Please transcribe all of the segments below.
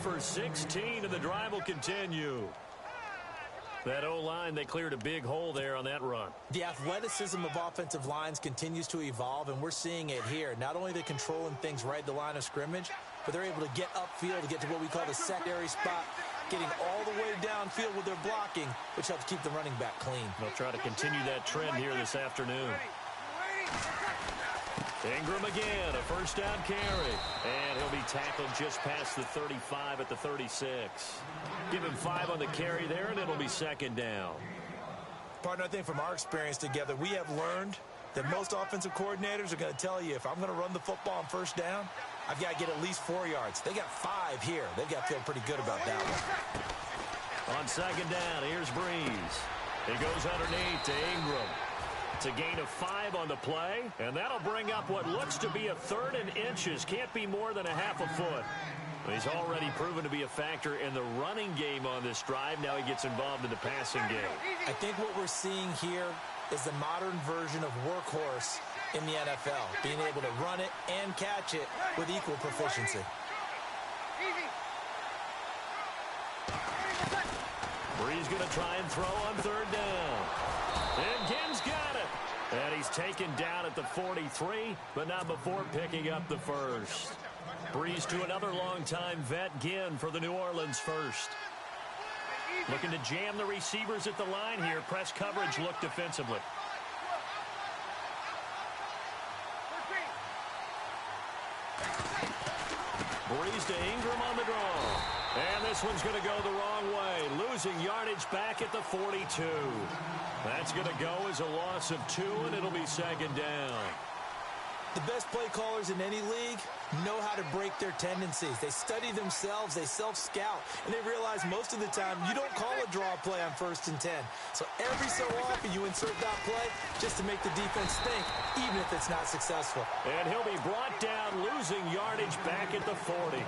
for 16, and the drive will continue. That O-line, they cleared a big hole there on that run. The athleticism of offensive lines continues to evolve, and we're seeing it here. Not only are they controlling things right at the line of scrimmage, but they're able to get upfield to get to what we call the secondary spot, getting all the way downfield with their blocking, which helps keep the running back clean. They'll try to continue that trend here this afternoon. Ingram again, a first down carry. And he'll be tackled just past the 35 at the 36. Give him 5 on the carry there, and it'll be second down. Partner, I think from our experience together, we have learned that most offensive coordinators are going to tell you, if I'm going to run the football on first down, I've got to get at least 4 yards. They got 5 here. They've got to feel pretty good about that one. On second down, here's Breeze. He goes underneath to Ingram. It's a gain of 5 on the play, and that'll bring up what looks to be a 3rd and inches. Can't be more than a half a foot. He's already proven to be a factor in the running game on this drive. Now he gets involved in the passing game. I think what we're seeing here is the modern version of workhorse in the NFL, being able to run it and catch it with equal proficiency. Breeze going to try and throw on 3rd down. And Ginn's got it. And he's taken down at the 43, but not before picking up the first. Breeze to another longtime vet, Ginn, for the New Orleans first. Looking to jam the receivers at the line here. Press coverage look defensively. Breeze to Ingram on the draw. And this one's going to go the wrong way. Losing yardage back at the 42. That's going to go as a loss of 2, and it'll be second down. The best play callers in any league know how to break their tendencies. They study themselves, they self-scout, and they realize most of the time you don't call a draw play on 1st and 10. So every so often you insert that play just to make the defense think, even if it's not successful. And he'll be brought down, losing yardage back at the 40.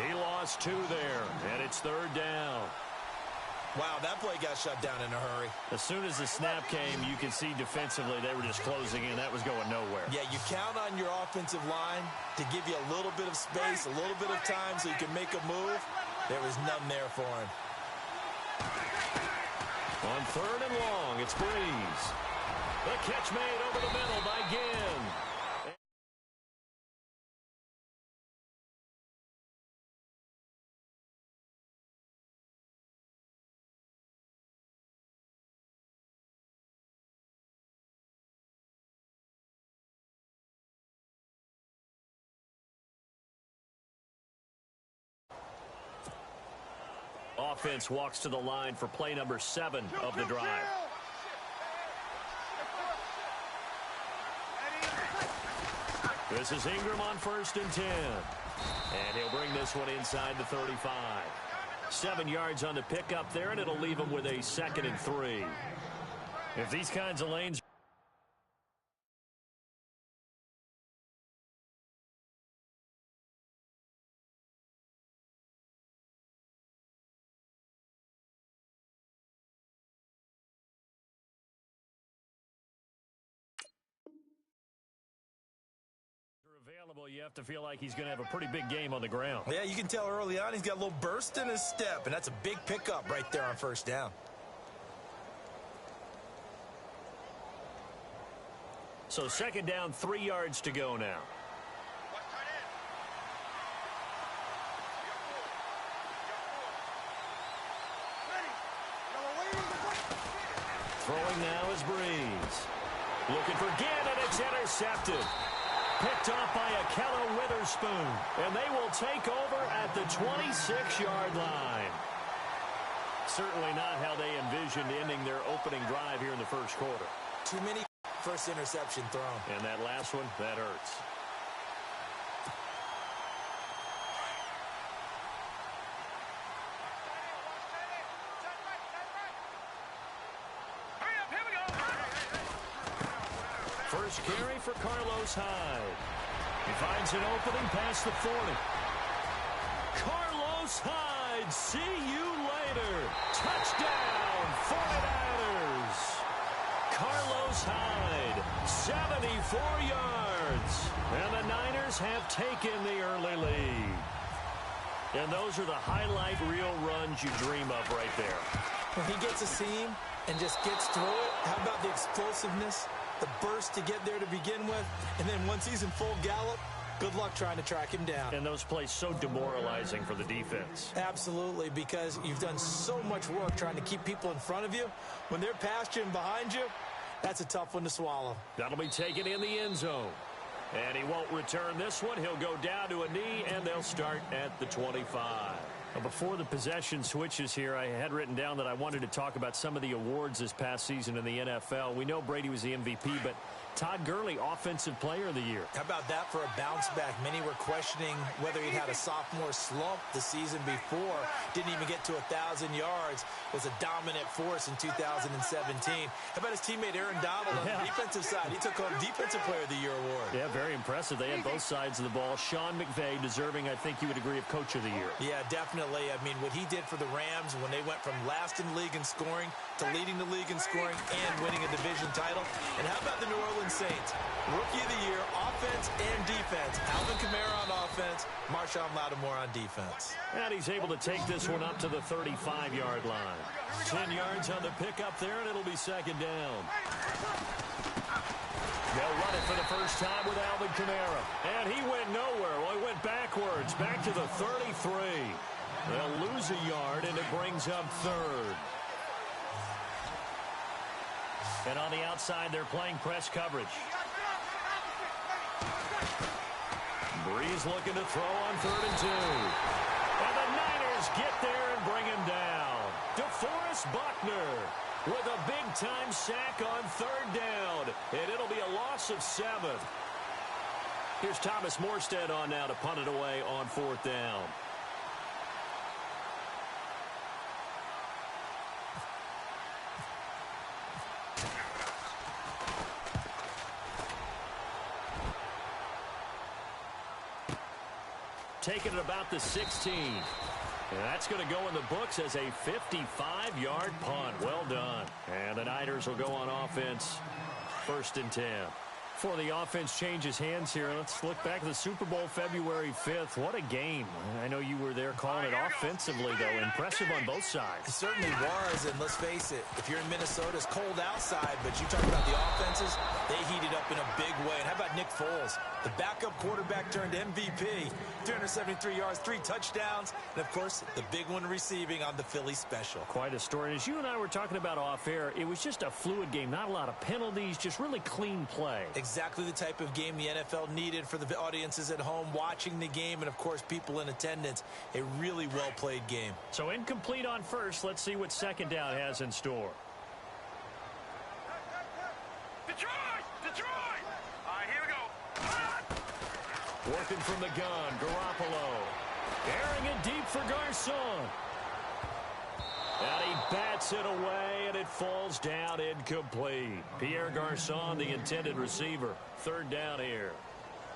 He lost 2 there, and it's 3rd down. Wow, that play got shut down in a hurry. As soon as the snap came, you could see defensively they were just closing in. That was going nowhere. Yeah, you count on your offensive line to give you a little bit of space, a little bit of time so you can make a move. There was none there for him. On 3rd and long, it's Breeze. The catch made over the middle by Ginn. Offense walks to the line for play number 7 of the drive. This is Ingram on 1st and 10. And he'll bring this one inside the 35. 7 yards on the pickup there, and it'll leave him with a 2nd and 3. If these kinds of lanes available, you have to feel like he's going to have a pretty big game on the ground. Yeah, you can tell early on he's got a little burst in his step, and that's a big pickup right there on 1st down. So 2nd down, 3 yards to go now. Throwing now is Breeze. Looking for Ginn, and it's intercepted. Picked off by Akello Witherspoon, and they will take over at the 26-yard line. Certainly not how they envisioned ending their opening drive here in the 1st quarter. Too many first interception thrown. And that last one, that hurts. First carry for Carlos Hyde. He finds an opening past the 40. Carlos Hyde, see you later. Touchdown, 49ers. Carlos Hyde, 74 yards. And the Niners have taken the early lead. And those are the highlight reel runs you dream of right there. When he gets a seam and just gets through it, how about the explosiveness, the burst to get there to begin with, and then once he's in full gallop, good luck trying to track him down. And those plays so demoralizing for the defense. Absolutely, because you've done so much work trying to keep people in front of you. When they're past you and behind you, that's a tough one to swallow. That'll be taken in the end zone. And he won't return this one. He'll go down to a knee, and they'll start at the 25. Well, before the possession switches here, I had written down that I wanted to talk about some of the awards this past season in the NFL. We know Brady was the MVP, but Todd Gurley, Offensive Player of the Year. How about that for a bounce back? Many were questioning whether he'd had a sophomore slump the season before. Didn't even get to 1,000 yards. Was a dominant force in 2017. How about his teammate Aaron Donald on the defensive side? He took home Defensive Player of the Year award. Yeah, very impressive. They had both sides of the ball. Sean McVay deserving, I think you would agree, of Coach of the Year. Yeah, definitely. I mean, what he did for the Rams when they went from last in the league in scoring to leading the league in scoring and winning a division title. And how about the New Orleans Saints? Rookie of the Year, offense and defense. Alvin Kamara on offense, Marshawn Lattimore on defense. And he's able to take this one up to the 35-yard line. 10 yards on the pickup there, and it'll be second down. They'll run it for the first time with Alvin Kamara. And he went nowhere. Well, he went backwards, back to the 33. They'll lose a yard, and it brings up third. And on the outside, they're playing press coverage. Breeze looking to throw on 3rd and 2. And the Niners get there and bring him down. DeForest Buckner with a big-time sack on 3rd down. And it'll be a loss of 7. Here's Thomas Morstead on now to punt it away on 4th down. Taking it about the 16. And that's going to go in the books as a 55-yard punt. Well done. And the Niners will go on offense. 1st and 10. Before the offense changes hands here, let's look back at the Super Bowl February 5th. What a game. I know you were there calling it offensively, though. Impressive on both sides. It certainly was, and let's face it, if you're in Minnesota, it's cold outside, but you talk about the offenses, they heated up in a big way. And how about Nick Foles? The backup quarterback turned MVP. 373 yards, 3 touchdowns, and, of course, the big one receiving on the Philly special. Quite a story. As you and I were talking about off air, it was just a fluid game. Not a lot of penalties, just really clean play. Exactly the type of game the NFL needed for the audiences at home watching the game and, of course, people in attendance. A really well-played game. So incomplete on first. Let's see what 2nd down has in store. Detroit! All right, here we go. Working from the gun, Garoppolo. Airing it deep for Garcon. And he bats it away, and it falls down incomplete. Pierre Garcon, the intended receiver. 3rd down here.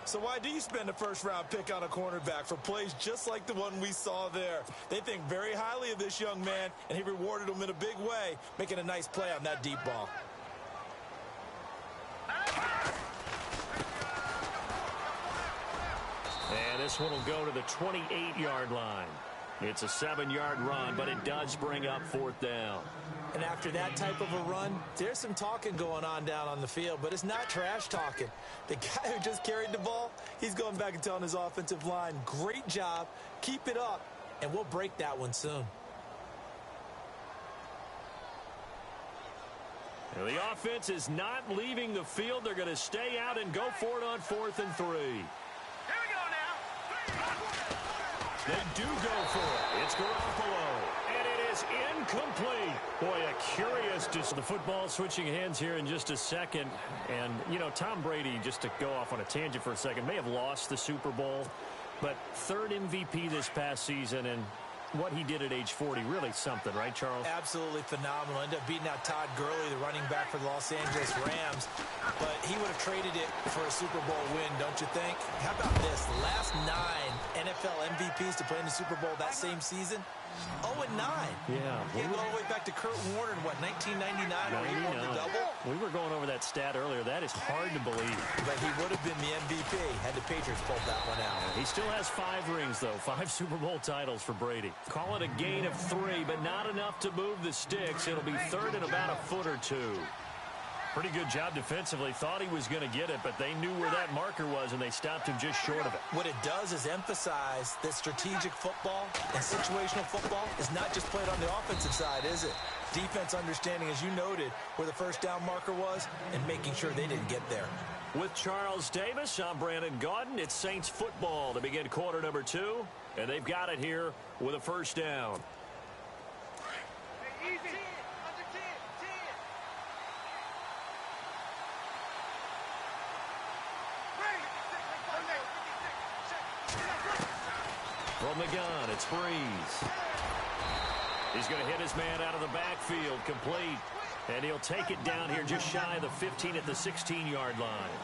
So why do you spend a first-round pick on a cornerback for plays just like the one we saw there? They think very highly of this young man, and he rewarded him in a big way, making a nice play on that deep ball. And this one will go to the 28-yard line. It's a 7-yard run, but it does bring up 4th down. And after that type of a run, there's some talking going on down on the field, but it's not trash talking. The guy who just carried the ball, he's going back and telling his offensive line, great job, keep it up, and we'll break that one soon. And the offense is not leaving the field. They're going to stay out and go for it on 4th and 3. They do go for it. It's Garoppolo. And it is incomplete. Boy, a curious the football switching hands here in just a second. And, you know, Tom Brady, just to go off on a tangent for a second, may have lost the Super Bowl. But 3rd MVP this past season. And what he did at age 40, really something, right, Charles? Absolutely phenomenal. Ended up beating out Todd Gurley, the running back for the Los Angeles Rams. But he would have traded it for a Super Bowl win, don't you think? How about this? The last 9 NFL MVPs to play in the Super Bowl that same season, 0-9. Yeah. He go all the way back to Kurt Warner in, what, 1999, where he won the double? We were going over that stat earlier. That is hard to believe. But he would have been the MVP had the Patriots pulled that one out. He still has 5 rings, though. 5 Super Bowl titles for Brady. Call it a gain of 3, but not enough to move the sticks. It'll be third and about a foot or 2. Pretty good job defensively. Thought he was going to get it, but they knew where that marker was, and they stopped him just short of it. What it does is emphasize that strategic football and situational football is not just played on the offensive side, is it? Defense understanding, as you noted, where the first down marker was and making sure they didn't get there. With Charles Davis, I'm Brandon Gaudin. It's Saints football to begin quarter number 2, and they've got it here with a first down. Hey, easy. Under 10. From the gun, it's Breeze. He's going to hit his man out of the backfield, complete. And he'll take it down here just shy of the 15 at the 16-yard line.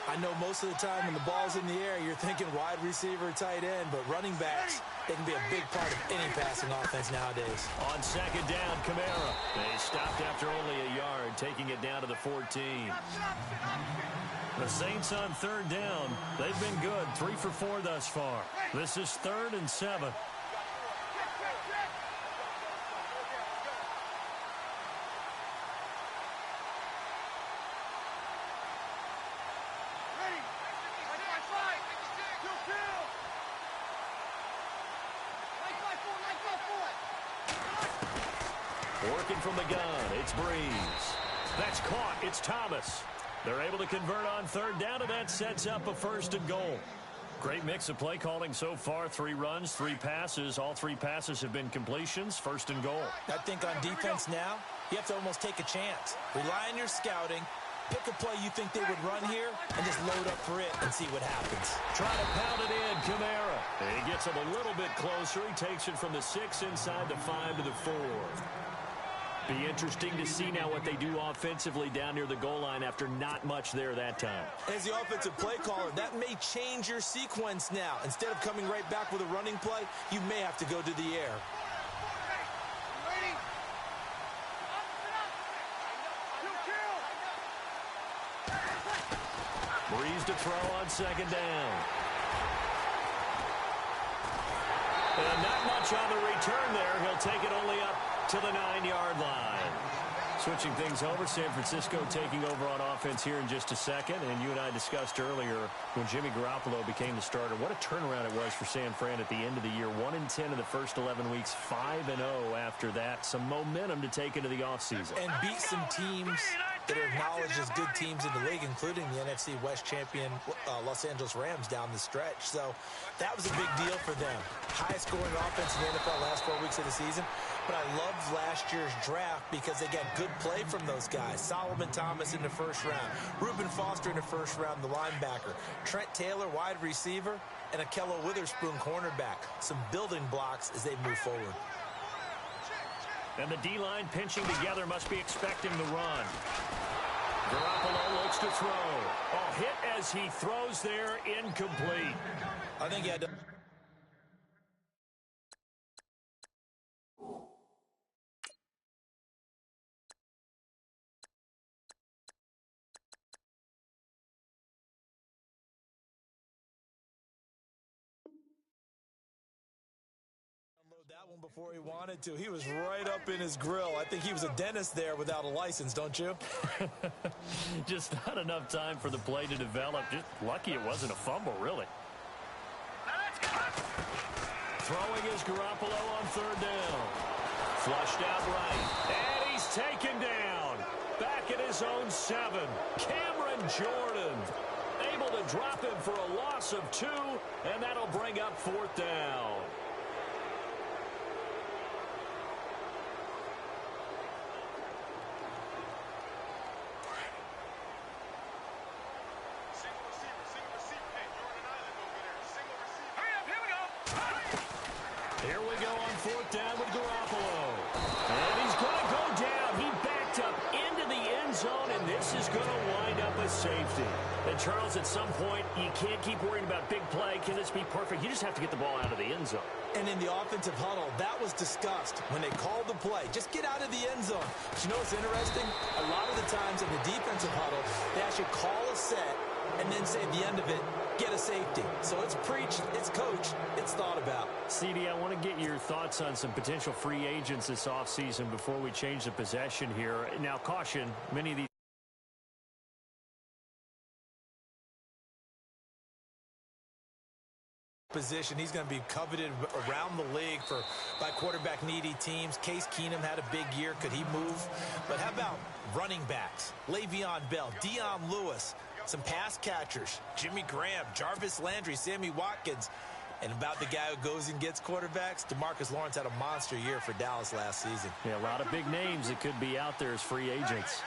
I know most of the time when the ball's in the air, you're thinking wide receiver, tight end, but running backs, they can be a big part of any passing offense nowadays. On second down, Kamara. They stopped after only a yard, taking it down to the 14. The Saints on third down. They've been good, 3 for 4 thus far. This is 3rd and 7. Working from the gun, it's Breeze. That's caught, it's Thomas. They're able to convert on third down, and that sets up a 1st and goal. Great mix of play calling so far. 3 runs, 3 passes. All 3 passes have been completions. 1st and goal. I think on defense now, you have to almost take a chance. Rely on your scouting. Pick a play you think they would run here and just load up for it and see what happens. Try to pound it in, Kamara. He gets him a little bit closer. He takes it from the 6 inside the 5 to the 4. Be interesting to see now what they do offensively down near the goal line after not much there that time. As the offensive play caller, that may change your sequence now. Instead of coming right back with a running play, you may have to go to the air. Breeze to throw on second down. And not much on the return there. He'll take it only up to the 9-yard line. Switching things over, San Francisco taking over on offense here in just a second. And you and I discussed earlier when Jimmy Garoppolo became the starter, what a turnaround it was for San Fran at the end of the year. 1-10 in the first 11 weeks, 5-0 after that. Some momentum to take into the offseason. And beat some teams that are acknowledged as good teams in the league, including the NFC West champion Los Angeles Rams down the stretch. So that was a big deal for them. Highest scoring offense in the NFL last 4 weeks of the season. But I loved last year's draft because they got good play from those guys. Solomon Thomas in the first round. Reuben Foster in the first round, the linebacker. Trent Taylor, wide receiver. And Akello Witherspoon, cornerback. Some building blocks as they move forward. And the D-line pinching together, must be expecting the run. Garoppolo looks to throw. Oh, hit as he throws there, incomplete. I think he had to... that one before he wanted to. He was right up in his grill. I think he was a dentist there without a license, don't you? Just not enough time for the play to develop. Just lucky it wasn't a fumble, really. Throwing is Garoppolo on third down. Flushed out right. And he's taken down. Back at his own 7. Cameron Jordan able to drop him for a loss of 2, and that'll bring up 4th down. Here we go a safety. And, Charles, at some point, you can't keep worrying about big play. Can this be perfect? You just have to get the ball out of the end zone. And in the offensive huddle, that was discussed when they called the play. Just get out of the end zone. But you know what's interesting? A lot of the times in the defensive huddle, they actually call a set and then say at the end of it, get a safety. So it's preached, it's coached, it's thought about. CD, I want to get your thoughts on some potential free agents this offseason before we change the possession here. Now, caution, many of these position. He's going to be coveted around the league by quarterback-needy teams. Case Keenum had a big year. Could he move? But how about running backs? Le'Veon Bell, Dion Lewis, some pass catchers, Jimmy Graham, Jarvis Landry, Sammy Watkins. And about the guy who goes and gets quarterbacks, DeMarcus Lawrence had a monster year for Dallas last season. Yeah, a lot of big names that could be out there as free agents.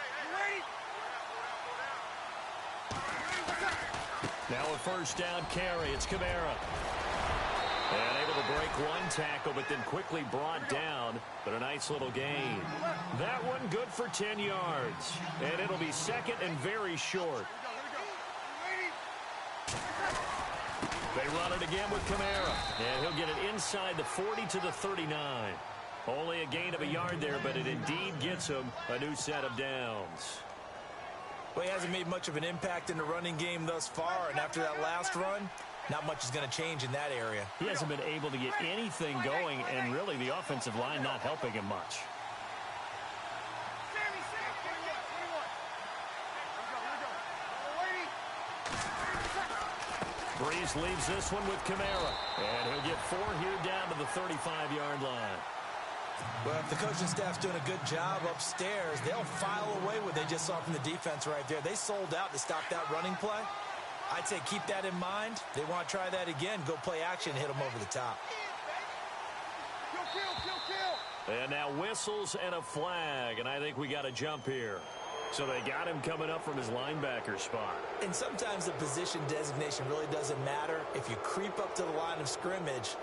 Now a first down carry. It's Kamara. And able to break one tackle, but then quickly brought down. But a nice little gain. That one good for 10 yards. And it'll be second and very short. They run it again with Kamara. And he'll get it inside the 40 to the 39. Only a gain of a yard there, but it indeed gets him a new set of downs. Well, he hasn't made much of an impact in the running game thus far, and after that last run, not much is going to change in that area. He hasn't been able to get anything going, and really the offensive line not helping him much. Breeze leaves this one with Kamara, and he'll get 4 here down to the 35-yard line. Well, if the coaching staff's doing a good job upstairs, they'll file away what they just saw from the defense right there. They sold out to stop that running play. I'd say keep that in mind. They want to try that again. Go play action, hit them over the top. And now whistles and a flag, and I think we got a jump here. So they got him coming up from his linebacker spot. And sometimes the position designation really doesn't matter. If you creep up to the line of scrimmage,